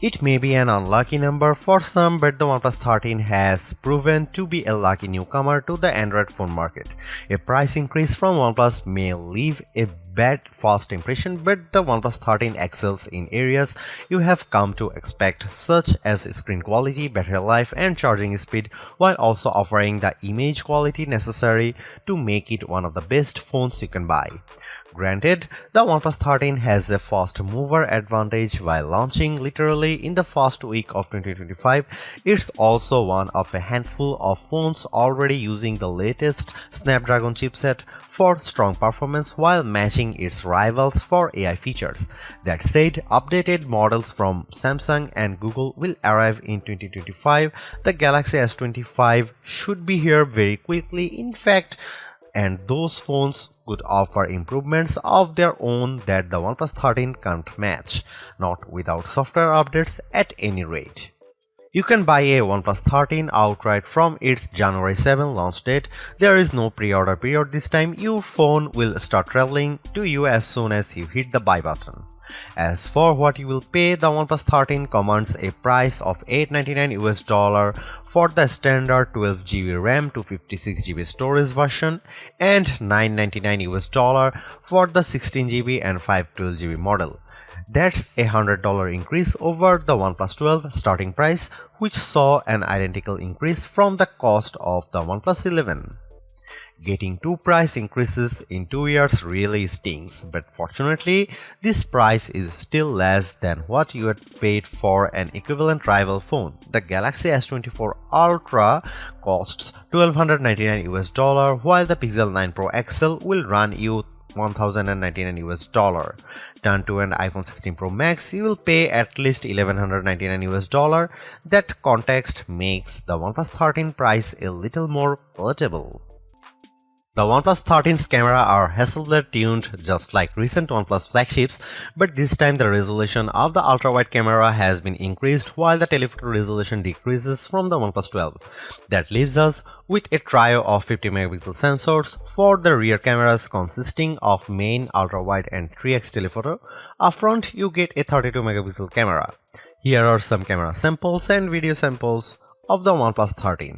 It may be an unlucky number for some, but the OnePlus 13 has proven to be a lucky newcomer to the Android phone market. A price increase from OnePlus may leave a bad first impression, but the OnePlus 13 excels in areas you have come to expect, such as screen quality, battery life, and charging speed, while also offering the image quality necessary to make it one of the best phones you can buy. Granted, the OnePlus 13 has a fast mover advantage while launching literally in the first week of 2025. It's also one of a handful of phones already using the latest Snapdragon chipset for strong performance while matching its rivals for AI features. That said, updated models from Samsung and Google will arrive in 2025. The Galaxy S25 should be here very quickly. In fact, and those phones could offer improvements of their own that the OnePlus 13 can't match, not without software updates at any rate. You can buy a OnePlus 13 outright from its January 7 launch date. There is no pre-order period this time. Your phone will start traveling to you as soon as you hit the buy button. As for what you will pay, the OnePlus 13 commands a price of $899 for the standard 12GB RAM to 56GB storage version and $999 for the 16GB and 512GB model. That's a $100 increase over the OnePlus 12 starting price, which saw an identical increase from the cost of the OnePlus 11. Getting two price increases in 2 years really stings, but fortunately, this price is still less than what you had paid for an equivalent rival phone. The Galaxy S24 Ultra costs $1,299 while the Pixel 9 Pro XL will run you $1,099. Turn to an iPhone 16 Pro Max, you will pay at least $1,199. That context makes the OnePlus 13 price a little more palatable. The OnePlus 13's camera are Hasselblad tuned just like recent OnePlus flagships, but this time the resolution of the ultra-wide camera has been increased while the telephoto resolution decreases from the OnePlus 12. That leaves us with a trio of 50MP sensors for the rear cameras consisting of main, ultra-wide and 3x telephoto. Up front you get a 32MP camera. Here are some camera samples and video samples of the OnePlus 13.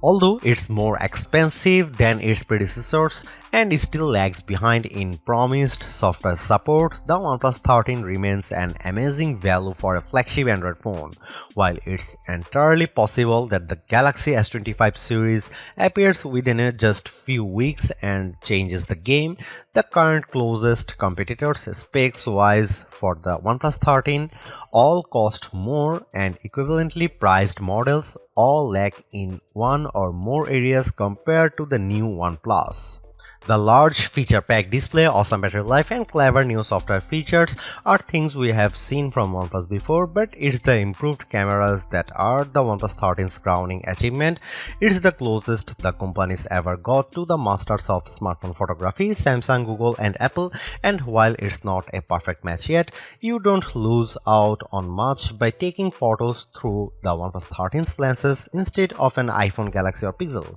Although it's more expensive than its predecessors and still lags behind in promised software support, the OnePlus 13 remains an amazing value for a flagship Android phone. While it's entirely possible that the Galaxy S25 series appears within just few weeks and changes the game, the current closest competitors specs-wise for the OnePlus 13 all cost more, and equivalently priced models all lack in one or more areas compared to the new OnePlus. The large feature-packed display, awesome battery life, and clever new software features are things we have seen from OnePlus before, but it's the improved cameras that are the OnePlus 13's crowning achievement. It's the closest the companies ever got to the masters of smartphone photography, Samsung, Google, and Apple, and while it's not a perfect match yet, you don't lose out on much by taking photos through the OnePlus 13's lenses instead of an iPhone, Galaxy, or Pixel.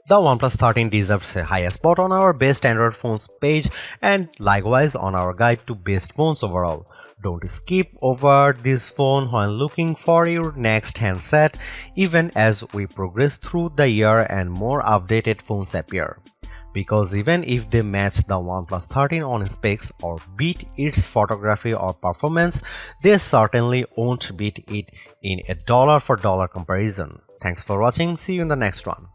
The OnePlus 13 deserves a high spot on our best Android phones page and likewise on our guide to best phones overall. Don't skip over this phone when looking for your next handset, even as we progress through the year and more updated phones appear. Because even if they match the OnePlus 13 on specs or beat its photography or performance, they certainly won't beat it in a dollar for dollar comparison. Thanks for watching, see you in the next one.